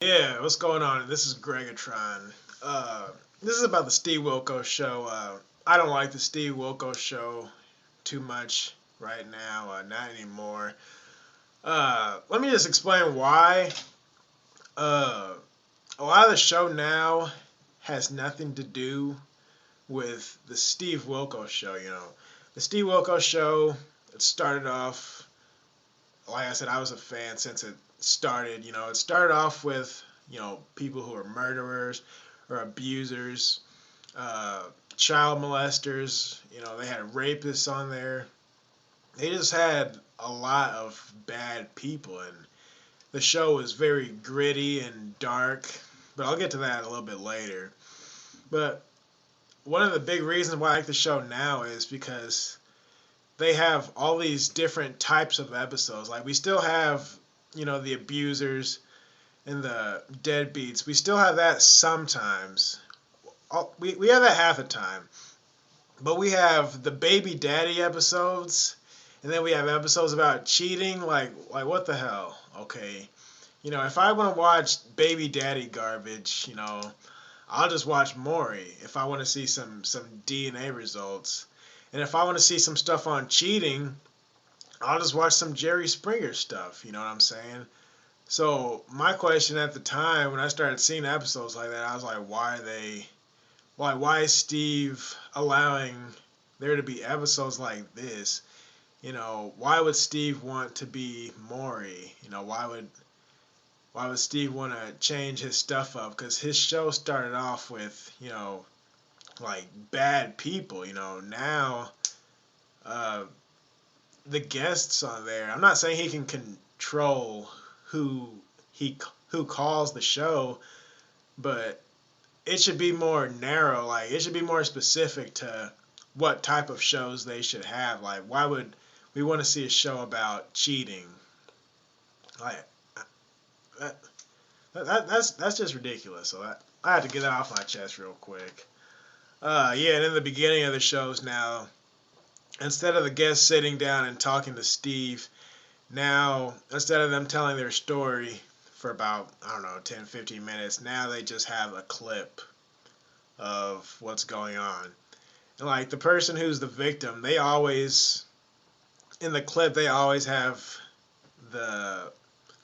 Yeah, what's going on? This is Greggatron. This is about the Steve Wilkos show. I don't like the Steve Wilkos show too much right now, not anymore. Let me just explain why. Uh, a lot of the show now has nothing to do with the Steve Wilkos show. The Steve Wilkos show. It started off, like I said, I was a fan since it started. It started off with people who are murderers or abusers, uh, child molesters. They had rapists on there. They just had a lot of bad people, and the show was very gritty and dark. But I'll get to that a little bit later. But one of the big reasons why I like the show now is because they have all these different types of episodes. Like we still have, the abusers and the deadbeats. We still have that sometimes. We have that half the time. But we have the baby daddy episodes, and then we have episodes about cheating. Like what the hell? Okay, if I want to watch baby daddy garbage, I'll just watch Maury. If I want to see some DNA results, and if I want to see some stuff on cheating, I'll just watch some Jerry Springer stuff. You know what I'm saying? So my question at the time when I started seeing episodes like that, I was like, why is Steve allowing there to be episodes like this? Why would Steve want to be Maury? Why would Steve want to change his stuff up? Because his show started off with like bad people. Now uh, the guests on there. I'm not saying he can control who he who calls the show, but it should be more narrow. Like it should be more specific to what type of shows they should have. Like why would we want to see a show about cheating? Like that, that's just ridiculous. So I have to get that off my chest real quick. Yeah, and in the beginning of the shows now, instead of the guests sitting down and talking to Steve, now instead of them telling their story for about, I don't know, 10, 15 minutes, now they just have a clip of what's going on. And like the person who's the victim, they always, in the clip, they always have the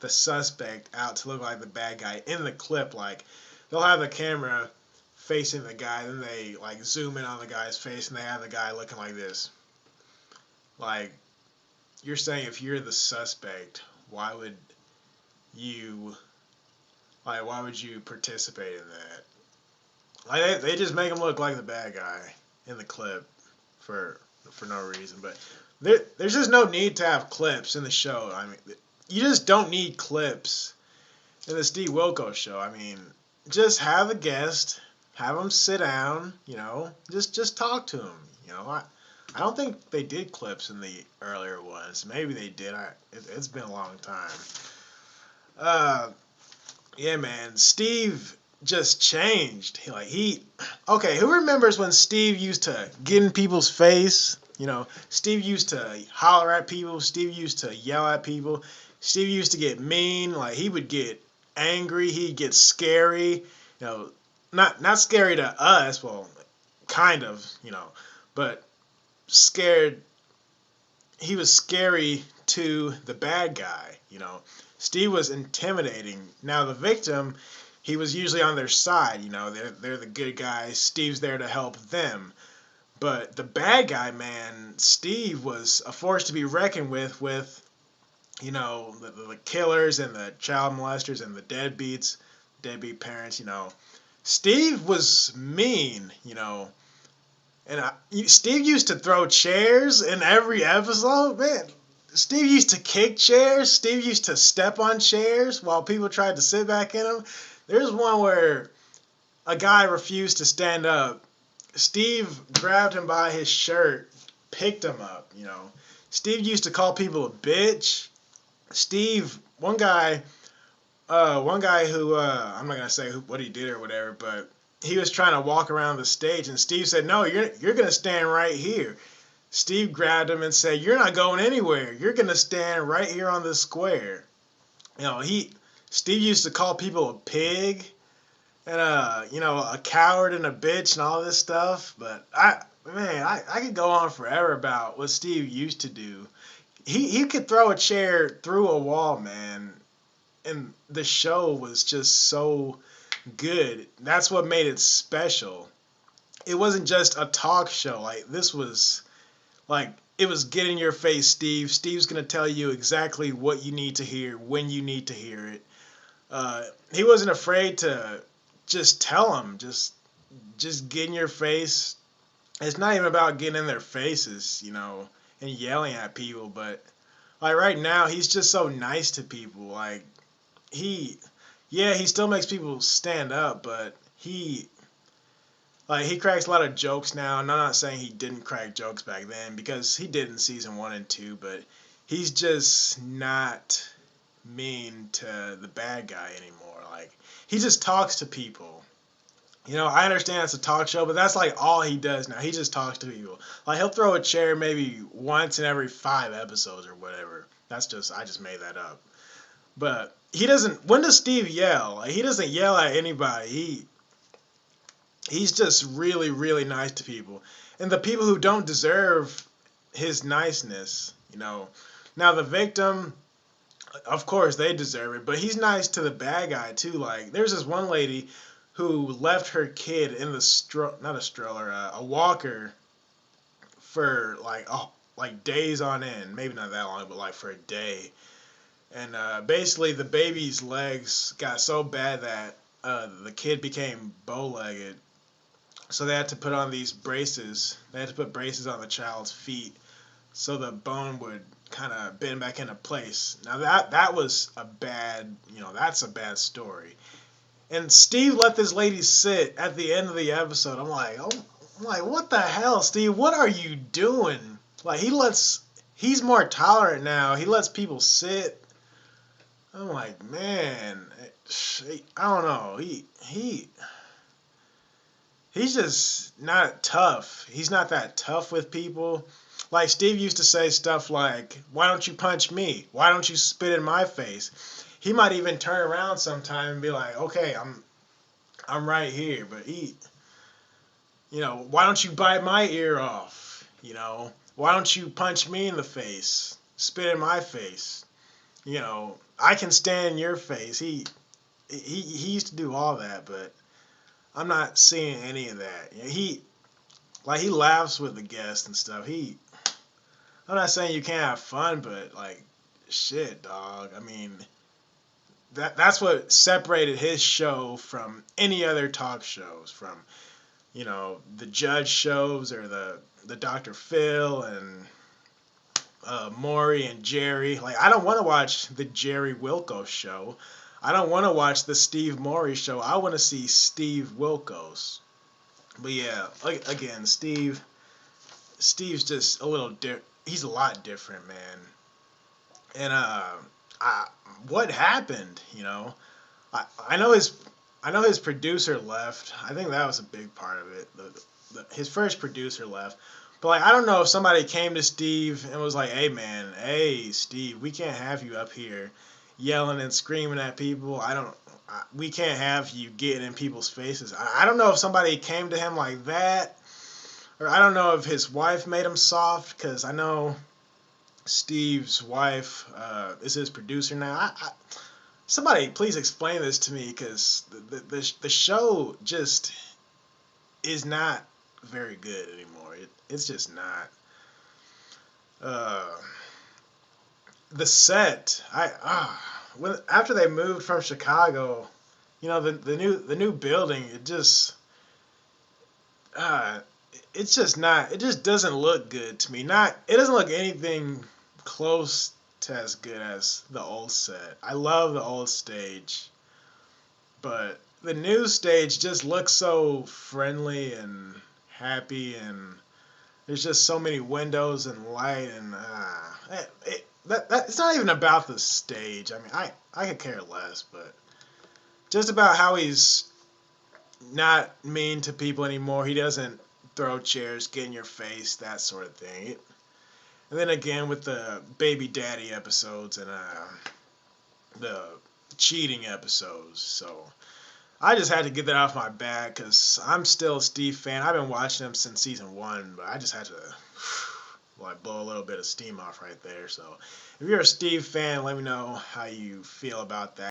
the suspect out to look like the bad guy in the clip. Like they'll have the camera facing the guy, then they like zoom in on the guy's face, and they have the guy looking like this. Like you're saying, if you're the suspect, why would you why would you participate in that? Like they just make him look like the bad guy in the clip for no reason. But there's just no need to have clips in the show. I mean, you just don't need clips in the Steve Wilkos show. I mean, just have a guest, have them sit down, just talk to them. I don't think they did clips in the earlier ones. Maybe they did. It's been a long time. Uh, yeah, man. Steve just changed. Okay. Who remembers when Steve used to get in people's face? Steve used to holler at people. Steve used to yell at people. Steve used to get mean. Like he would get angry. He'd get scary. Not scary to us. Well, kind of. But scared. He was scary to the bad guy. Steve was intimidating. Now the victim, he was usually on their side. They're the good guys. Steve's there to help them. But the bad guy, man, Steve was a force to be reckoned with the killers and the child molesters and the deadbeat parents. Steve was mean. And Steve used to throw chairs in every episode, man. Steve used to kick chairs. Steve used to step on chairs while people tried to sit back in them. There's one where a guy refused to stand up. Steve grabbed him by his shirt, picked him up. Steve used to call people a bitch. Steve, one guy who I'm not gonna say what he did or whatever, but he was trying to walk around the stage, and Steve said, "No, you're gonna stand right here." Steve grabbed him and said, "You're not going anywhere. You're gonna stand right here on this square." He Steve used to call people a pig and a coward and a bitch and all this stuff. But I could go on forever about what Steve used to do. He could throw a chair through a wall, man, and the show was just so good. That's what made it special. It wasn't just a talk show. Like this was like it was get in your face, Steve. Steve's gonna tell you exactly what you need to hear when you need to hear it. He wasn't afraid to just tell them, just get in your face. It's not even about getting in their faces, and yelling at people, but like right now, he's just so nice to people. Like he, yeah, he still makes people stand up, but he cracks a lot of jokes now, and I'm not saying he didn't crack jokes back then because he did in season 1 and 2, but he's just not mean to the bad guy anymore. Like he just talks to people. I understand it's a talk show, but that's like all he does now. He just talks to people. Like he'll throw a chair maybe once in every 5 episodes or whatever. I just made that up. But he doesn't. When does Steve yell? Like, he doesn't yell at anybody. He's just really, really nice to people. And the people who don't deserve his niceness, Now the victim, of course, they deserve it. But he's nice to the bad guy too. Like there's this one lady who left her kid in the not a stroller, a walker for like days on end. Maybe not that long, but like for a day. And basically, the baby's legs got so bad that the kid became bow-legged. So they had to put on these braces. They had to put braces on the child's feet so the bone would kind of bend back into place. Now that was a bad, that's a bad story. And Steve let this lady sit at the end of the episode. I'm like, what the hell, Steve? What are you doing? Like he's more tolerant now. He lets people sit. I'm like, man, I don't know. He's just not tough. He's not that tough with people. Like Steve used to say stuff like, "Why don't you punch me? Why don't you spit in my face?" He might even turn around sometime and be like, "Okay, I'm right here," but why don't you bite my ear off? Why don't you punch me in the face? Spit in my face? I can stand in your face. He used to do all that, but I'm not seeing any of that. He laughs with the guests and stuff. I'm not saying you can't have fun, but like shit, dog. I mean, that's what separated his show from any other talk shows, from the Judge shows or the Dr. Phil and Maury and Jerry. Like I don't want to watch the Jerry Wilkos show. I don't want to watch the Steve Maury show. I want to see Steve Wilkos. But yeah, again, Steve's just a little he's a lot different, man. And what happened? I know his producer left. I think that was a big part of it. His first producer left. But like I don't know if somebody came to Steve and was like, "Hey man, hey Steve, we can't have you up here yelling and screaming at people. We can't have you getting in people's faces." I don't know if somebody came to him like that, or I don't know if his wife made him soft, because I know Steve's wife is his producer now. Somebody please explain this to me, because the show just is not very good anymore. It's just not. The set, after they moved from Chicago, the new building, it's just not. It just doesn't look good to me. It doesn't look anything close to as good as the old set. I love the old stage, but the new stage just looks so friendly and happy, and there's just so many windows and light, and it's not even about the stage. I mean, I could care less, but just about how he's not mean to people anymore. He doesn't throw chairs, get in your face, that sort of thing. And then again with the baby daddy episodes and the cheating episodes. So I just had to get that off my back because I'm still a Steve fan. I've been watching him since season 1, but I just had to like blow a little bit of steam off right there. So if you're a Steve fan, let me know how you feel about that.